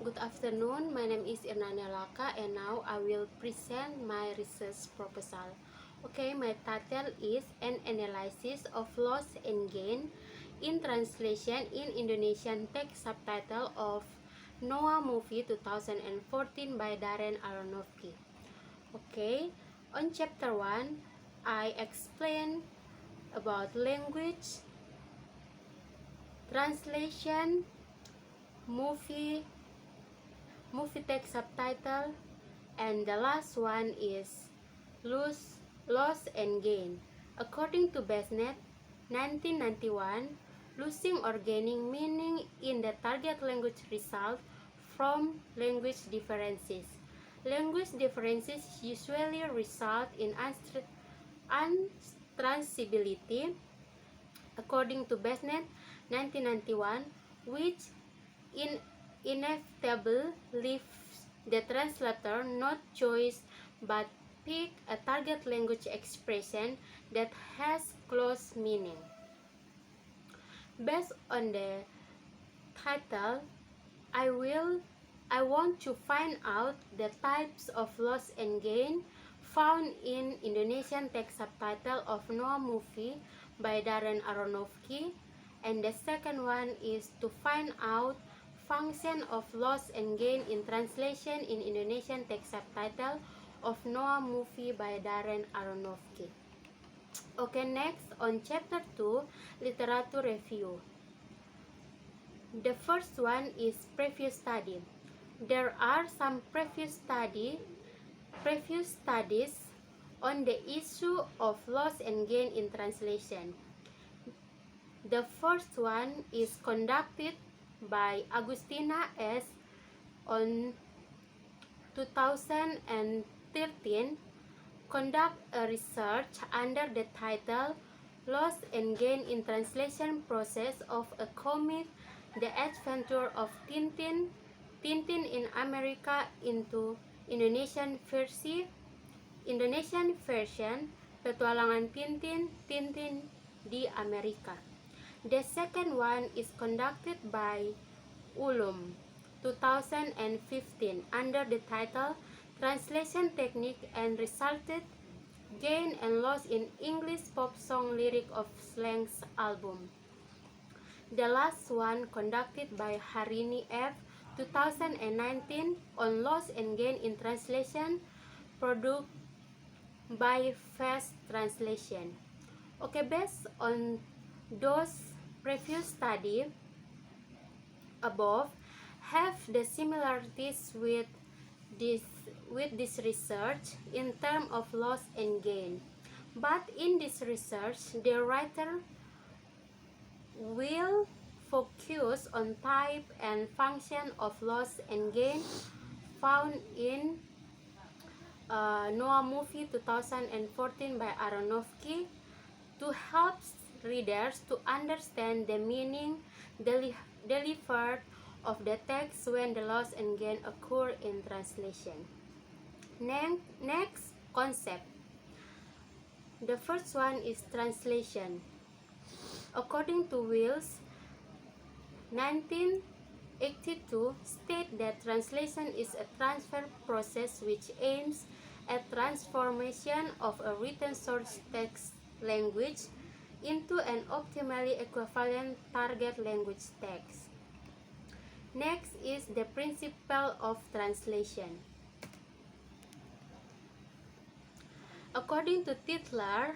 Good afternoon, my name is Irnania Laka and now I will present my research proposal. Okay, my title is An Analysis of Loss and Gain in Translation in Indonesian Text Subtitle of Noah Movie 2014 by Darren Aronofsky. Okay, on chapter 1, I explain about language, translation, movie text subtitle, and the last one is loss and gain. According to Besnet, 1991, losing or gaining meaning in the target language result from language differences. Language differences usually result in untranslatability, according to Besnet, 1991, which in inevitable leaves the translator not choice but pick a target language expression that has close meaning. Based on the title, I want to find out the types of loss and gain found in Indonesian text subtitle of Noah Movie by Darren Aronofsky, and the second one is to find out function of loss and gain in translation in Indonesian text subtitle of Noah Movie by Darren Aronofsky. Okay, next on chapter 2, literature review. The first one is previous study. There are some previous studies on the issue of loss and gain in translation. The first one is conducted by Agustina S. on 2013, conduct a research under the title Loss and Gain in Translation Process of a Comic, The Adventure of Tintin in America into Indonesian version, Petualangan Tintin di Amerika. The second one is conducted by Ulum 2015 under the title Translation Technique and Resulted Gain and Loss in English Pop Song Lyric of Slangs album. The last one conducted by Harini F. 2019 on Loss and Gain in Translation, product by Fast Translation. Okay, based on those previous study above have the similarities with this research in terms of loss and gain. But in this research, the writer will focus on type and function of loss and gain found in Noah Movie 2014 by Aronofsky to help readers to understand the meaning delivered of the text when the loss and gain occur in translation. Next concept. The first one is translation. According to Wills, 1982, state that translation is a transfer process which aims at transformation of a written source text language into an optimally equivalent target language text. Next is the principle of translation. According to Tytler,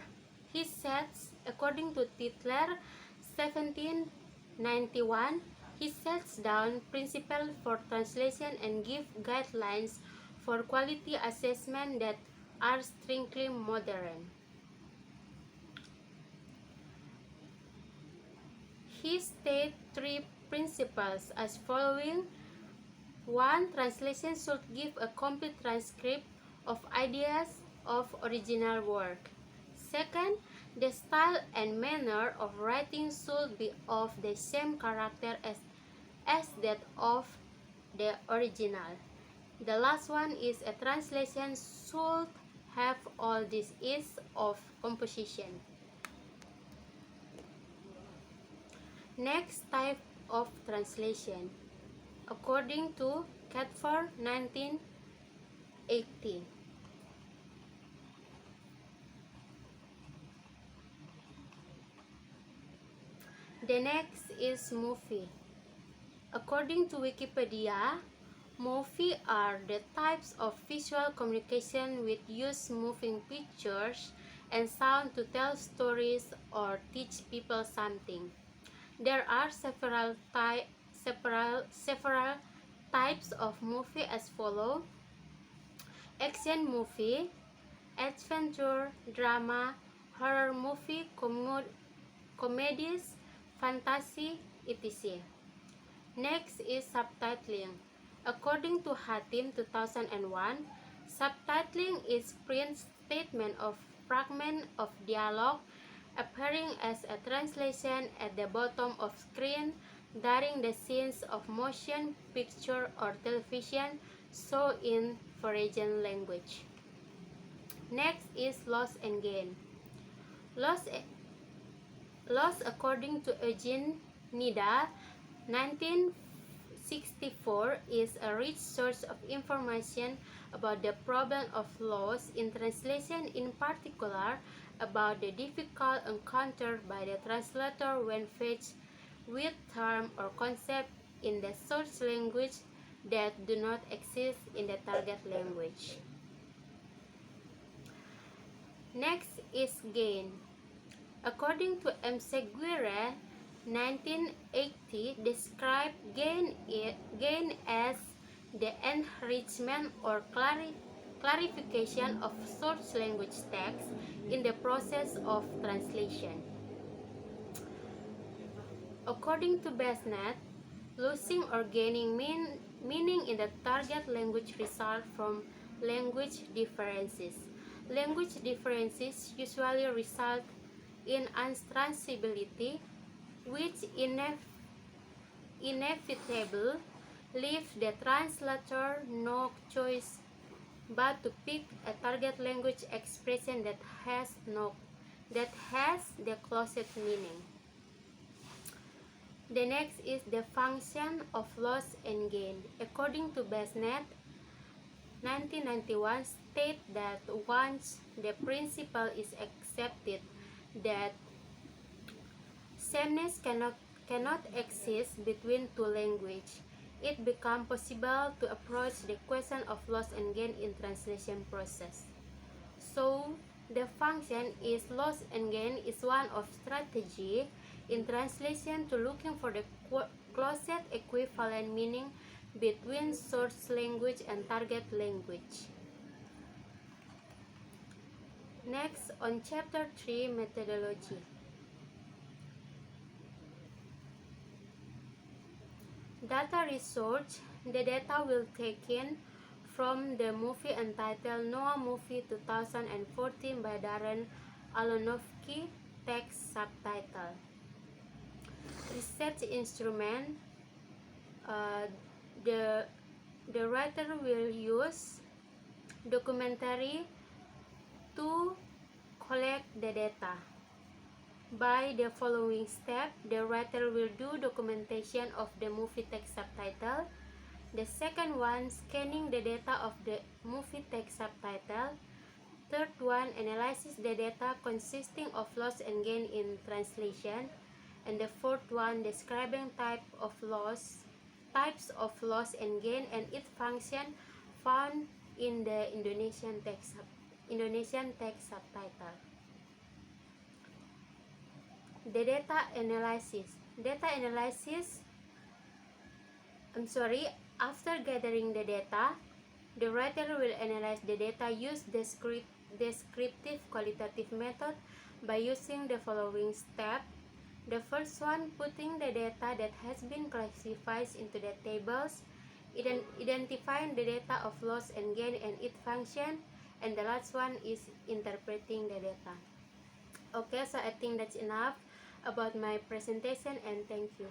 1791, he sets down principles for translation and gives guidelines for quality assessment that are strictly modern. He states three principles as following. 1. Translation should give a complete transcript of ideas of original work. Second, the style and manner of writing should be of the same character as that of the original. The last one is a translation should have all this ease of composition. Next type of translation. according to Catford 1980. The next is movie. According to Wikipedia, movie are the types of visual communication which use moving pictures and sound to tell stories or teach people something. There are several types of movie as follow: action movie, adventure, drama, horror movie, comedies, fantasy, etc. Next is subtitling. According to Hatim 2001, subtitling is print statement of fragment of dialogue appearing as a translation at the bottom of screen during the scenes of motion picture or television shown in foreign language. Next is loss and gain. Loss according to Eugene Nida 1964 is a rich source of information about the problem of loss in translation, in particular about the difficult encountered by the translator when faced with term or concept in the source language that do not exist in the target language. Next is gain. According to M. Seguire 1980, describe gain as the enrichment or clarification of source language text in the process of translation. According to Besnet, losing or gaining meaning in the target language result from language differences. Language differences usually result in untranslatability, which inevitably leaves the translator no choice but to pick a target language expression that has the closest meaning. The next is the function of loss and gain. According to Besnet 1991 state that once the principle is accepted that sameness cannot exist between two languages, it becomes possible to approach the question of loss and gain in translation process. So, the function is loss and gain is one of strategy in translation to looking for the closest equivalent meaning between source language and target language. Next, on chapter 3, methodology. Data research. The data will taken from the movie entitled Noah Movie 2014 by Darren Aronofsky, text subtitle. Research instrument. The writer will use documentary to collect the data. By the following step, the writer will do documentation of the movie text subtitle. The second one, scanning the data of the movie text subtitle. Third one, analyzes the data consisting of loss and gain in translation. And the fourth one, describing types of loss and gain and its function found in the Indonesian text subtitle. The data analysis. After gathering the data, the writer will analyze the data, use descriptive qualitative method by using the following step. The first one, putting the data that has been classified into the tables, identifying the data of loss and gain and its function, and the last one is interpreting the data. Okay, so I think that's enough about my presentation, and thank you.